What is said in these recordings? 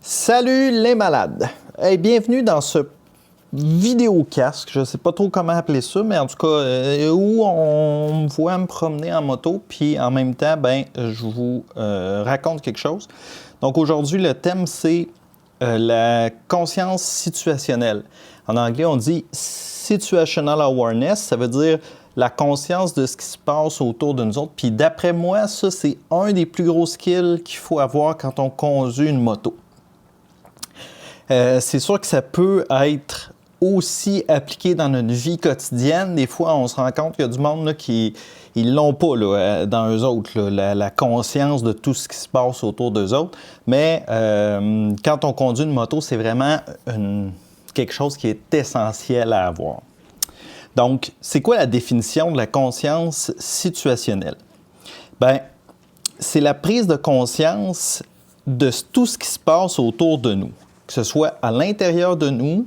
Salut les malades! Hey, bienvenue dans ce vidéocast, je ne sais pas trop comment appeler ça, mais en tout cas, où on me voit me promener en moto, puis en même temps, je vous raconte quelque chose. Donc aujourd'hui, le thème, c'est la conscience situationnelle. En anglais, on dit situational awareness, ça veut dire la conscience de ce qui se passe autour de nous autres. Puis d'après moi, ça, c'est un des plus gros skills qu'il faut avoir quand on conduit une moto. C'est sûr que ça peut être aussi appliqué dans notre vie quotidienne. Des fois, on se rend compte qu'il y a du monde là, qui ils l'ont pas là, dans eux autres, là, la conscience de tout ce qui se passe autour d'eux autres. Mais quand on conduit une moto, c'est vraiment quelque chose qui est essentiel à avoir. Donc, c'est quoi la définition de la conscience situationnelle? Bien, c'est la prise de conscience de tout ce qui se passe autour de nous, que ce soit à l'intérieur de nous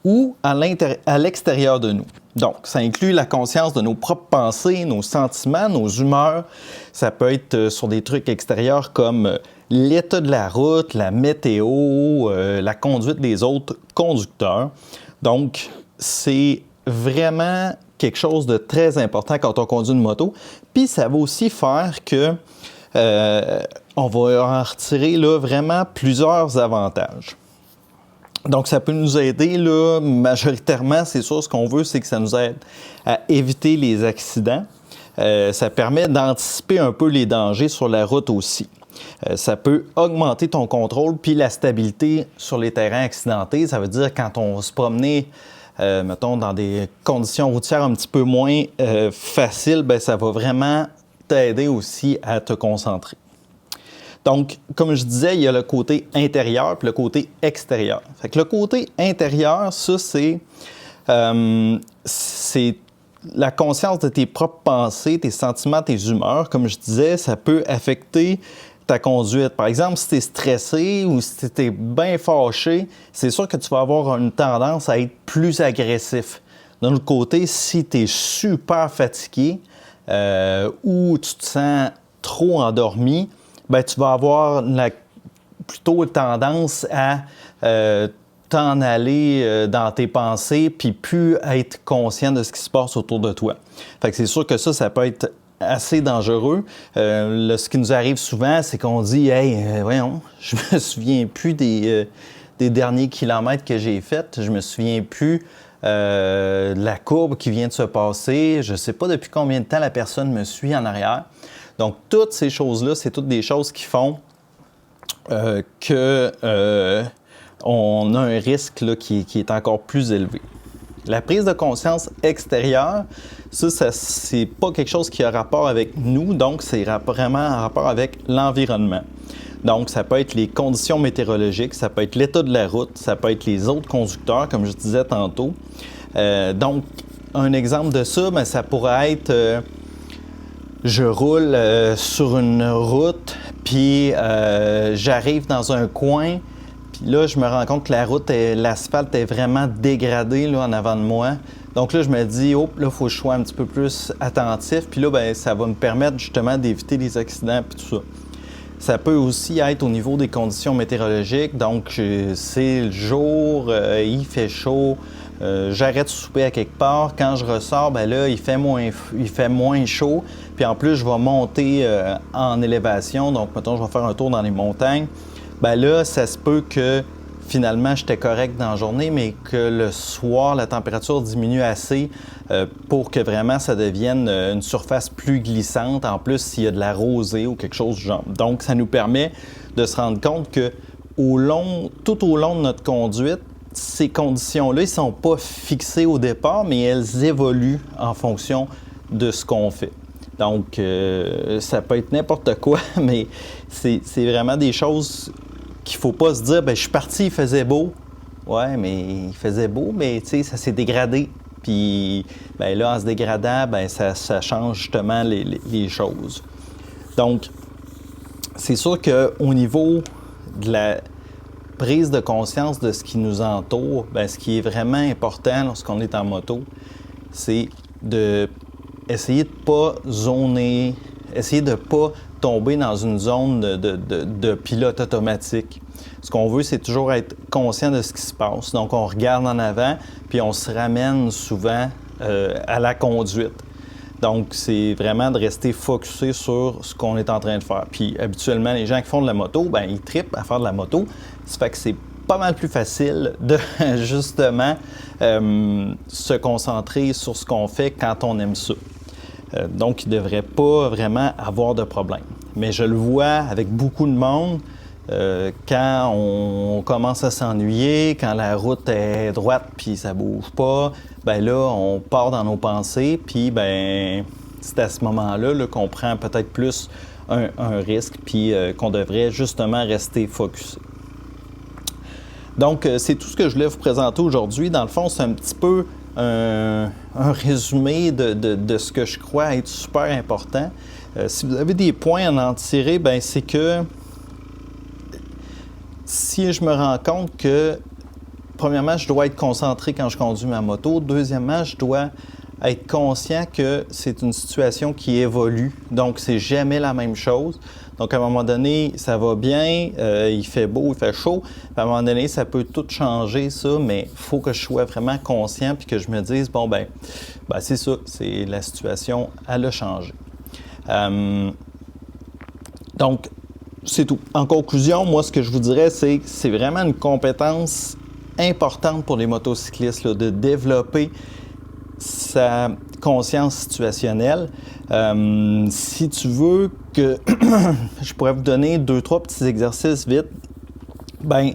ou à l'extérieur de nous. Donc, ça inclut la conscience de nos propres pensées, nos sentiments, nos humeurs. Ça peut être sur des trucs extérieurs comme l'état de la route, la météo, la conduite des autres conducteurs. Donc, c'est vraiment quelque chose de très important quand on conduit une moto. Puis, ça va aussi faire que on va en retirer là, vraiment plusieurs avantages. Donc, ça peut nous aider, là, majoritairement, c'est sûr, ce qu'on veut, c'est que ça nous aide à éviter les accidents. Ça permet d'anticiper un peu les dangers sur la route aussi. Ça peut augmenter ton contrôle puis la stabilité sur les terrains accidentés. Ça veut dire quand on va se promener, mettons, dans des conditions routières un petit peu moins faciles, bien, ça va vraiment t'aider aussi à te concentrer. Donc, comme je disais, il y a le côté intérieur et le côté extérieur. Fait que le côté intérieur, ça, c'est la conscience de tes propres pensées, tes sentiments, tes humeurs. Comme je disais, ça peut affecter ta conduite. Par exemple, si tu es stressé ou si tu es bien fâché, c'est sûr que tu vas avoir une tendance à être plus agressif. D'un autre côté, si tu es super fatigué ou tu te sens trop endormi, bien, tu vas avoir plutôt tendance à t'en aller dans tes pensées puis plus être conscient de ce qui se passe autour de toi. Fait que c'est sûr que ça peut être assez dangereux. Ce qui nous arrive souvent, c'est qu'on dit « Hey, voyons, je me souviens plus des derniers kilomètres que j'ai faits, je me souviens plus de la courbe qui vient de se passer, je ne sais pas depuis combien de temps la personne me suit en arrière. » Donc, toutes ces choses-là, c'est toutes des choses qui font qu'on a un risque là, qui est encore plus élevé. La prise de conscience extérieure, ça c'est pas quelque chose qui a rapport avec nous, donc c'est vraiment en rapport avec l'environnement. Donc, ça peut être les conditions météorologiques, ça peut être l'état de la route, ça peut être les autres conducteurs, comme je disais tantôt. Donc, un exemple de ça, bien, ça pourrait être... je roule sur une route, puis j'arrive dans un coin, puis là, je me rends compte que l'asphalte est vraiment dégradé là, en avant de moi. Donc là, je me dis, oh, là, il faut que je sois un petit peu plus attentif, puis là, bien, ça va me permettre justement d'éviter les accidents, puis tout ça. Ça peut aussi être au niveau des conditions météorologiques, donc c'est le jour, il fait chaud, j'arrête de souper à quelque part. Quand je ressors, bien là, il fait moins chaud. Puis en plus, je vais monter en élévation. Donc, mettons, je vais faire un tour dans les montagnes. Bien là, ça se peut que finalement, j'étais correct dans la journée, mais que le soir, la température diminue assez pour que vraiment ça devienne une surface plus glissante. En plus, s'il y a de la rosée ou quelque chose du genre. Donc, ça nous permet de se rendre compte que tout au long de notre conduite, ces conditions-là, ils ne sont pas fixées au départ, mais elles évoluent en fonction de ce qu'on fait. Donc, ça peut être n'importe quoi, mais c'est vraiment des choses qu'il ne faut pas se dire, bien, je suis parti, il faisait beau. Ouais, mais il faisait beau, mais tu sais, ça s'est dégradé. Puis, bien là, en se dégradant, bien, ça change justement les choses. Donc, c'est sûr qu'au niveau de la prise de conscience de ce qui nous entoure, bien, ce qui est vraiment important lorsqu'on est en moto, c'est d'essayer de ne pas zoner, essayer de ne pas tomber dans une zone de pilote automatique. Ce qu'on veut, c'est toujours être conscient de ce qui se passe. Donc, on regarde en avant, puis on se ramène souvent à la conduite. Donc, c'est vraiment de rester focusé sur ce qu'on est en train de faire. Puis, habituellement, les gens qui font de la moto, ben ils trippent à faire de la moto. Ça fait que c'est pas mal plus facile de, justement, se concentrer sur ce qu'on fait quand on aime ça. Donc, il ne devrait pas vraiment avoir de problème. Mais je le vois avec beaucoup de monde, quand on commence à s'ennuyer, quand la route est droite puis ça bouge pas, ben là, on part dans nos pensées, puis ben c'est à ce moment-là là, qu'on prend peut-être plus un risque, puis qu'on devrait justement rester focusé. Donc, c'est tout ce que je voulais vous présenter aujourd'hui. Dans le fond, c'est un petit peu un résumé de ce que je crois être super important. Si vous avez des points à en tirer, ben c'est que si je me rends compte que, premièrement, je dois être concentré quand je conduis ma moto. Deuxièmement, je dois être conscient que c'est une situation qui évolue. Donc, c'est jamais la même chose. Donc, à un moment donné, ça va bien, il fait beau, il fait chaud. À un moment donné, ça peut tout changer, ça, mais il faut que je sois vraiment conscient puis que je me dise, bon, ben c'est ça, c'est la situation, elle a changé. Donc, c'est tout. En conclusion, moi, ce que je vous dirais, c'est que c'est vraiment une compétence importante pour les motocyclistes là, de développer sa conscience situationnelle. Si tu veux que je pourrais vous donner 2-3 petits exercices vite, ben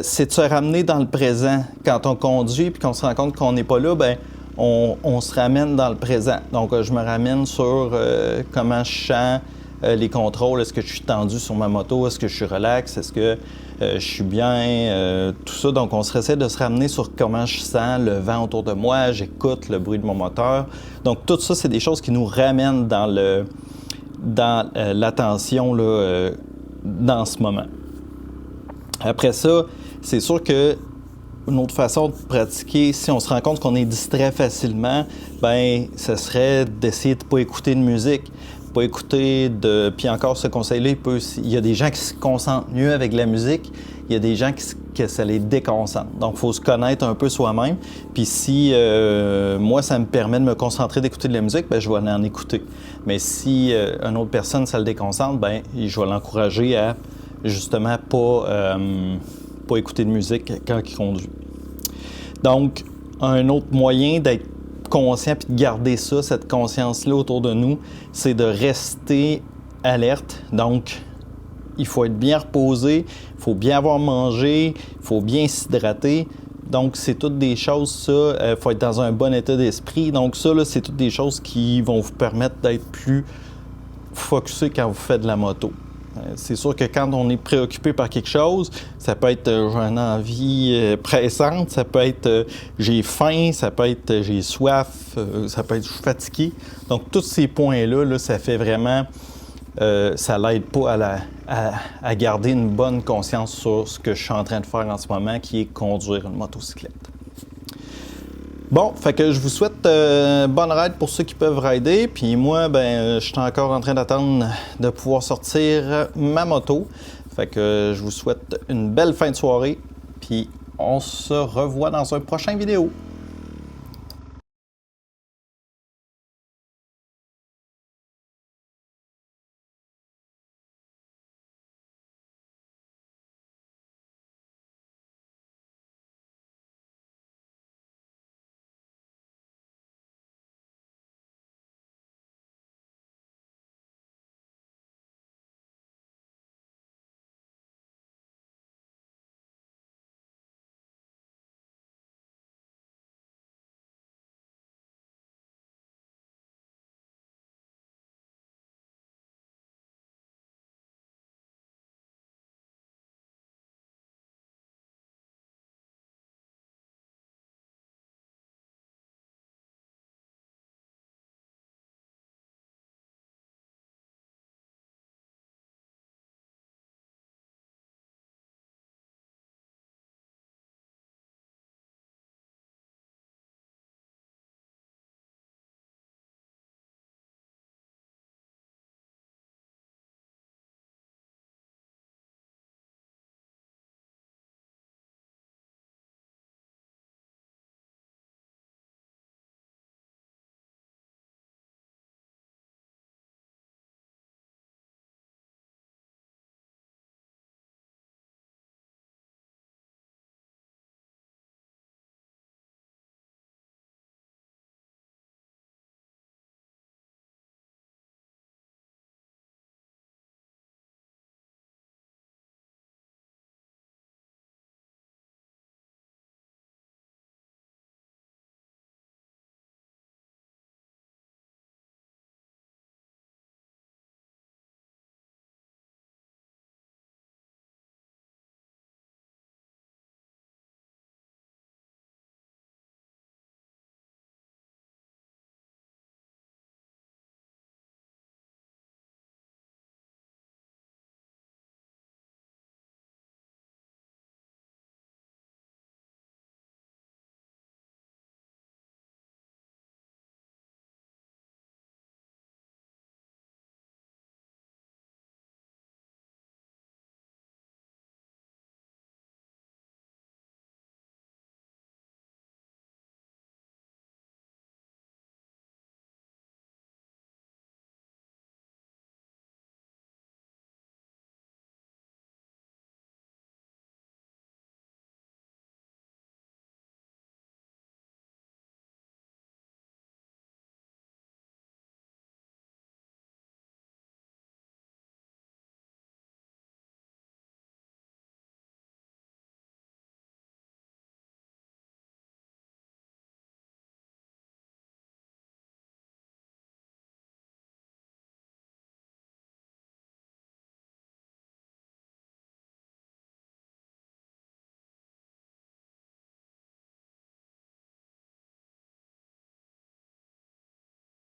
c'est de se ramener dans le présent. Quand on conduit et qu'on se rend compte qu'on n'est pas là, ben on se ramène dans le présent. Donc, je me ramène sur comment je sens les contrôles. Est-ce que je suis tendu sur ma moto? Est-ce que je suis relax? Est-ce que je suis bien? Tout ça. Donc, on essaie de se ramener sur comment je sens le vent autour de moi. J'écoute le bruit de mon moteur. Donc, tout ça, c'est des choses qui nous ramènent dans l'attention là, dans ce moment. Après ça, c'est sûr que une autre façon de pratiquer, si on se rend compte qu'on est distrait facilement, ben, ce serait d'essayer de ne pas écouter de musique, pas écouter de... Puis encore, ce conseil-là, il y a des gens qui se concentrent mieux avec la musique, il y a des gens que ça les déconcentre. Donc, il faut se connaître un peu soi-même. Puis si moi, ça me permet de me concentrer d'écouter de la musique, ben, je vais en écouter. Mais si une autre personne, ça le déconcentre, ben, je vais l'encourager à justement pas écouter de musique quand il conduit. Donc, un autre moyen d'être conscient et de garder ça, cette conscience-là autour de nous, c'est de rester alerte. Donc, il faut être bien reposé, il faut bien avoir mangé, il faut bien s'hydrater. Donc, c'est toutes des choses, ça, il faut être dans un bon état d'esprit. Donc, ça, là, c'est toutes des choses qui vont vous permettre d'être plus focusé quand vous faites de la moto. C'est sûr que quand on est préoccupé par quelque chose, ça peut être j'ai une envie pressante, ça peut être j'ai faim, ça peut être j'ai soif, ça peut être je suis fatigué. Donc, tous ces points-là, là, ça fait vraiment, ça l'aide pas à garder une bonne conscience sur ce que je suis en train de faire en ce moment, qui est conduire une motocyclette. Bon, fait que je vous souhaite bonne ride pour ceux qui peuvent rider. Puis moi, ben, je suis encore en train d'attendre de pouvoir sortir ma moto. Fait que je vous souhaite une belle fin de soirée. Puis on se revoit dans un prochain vidéo.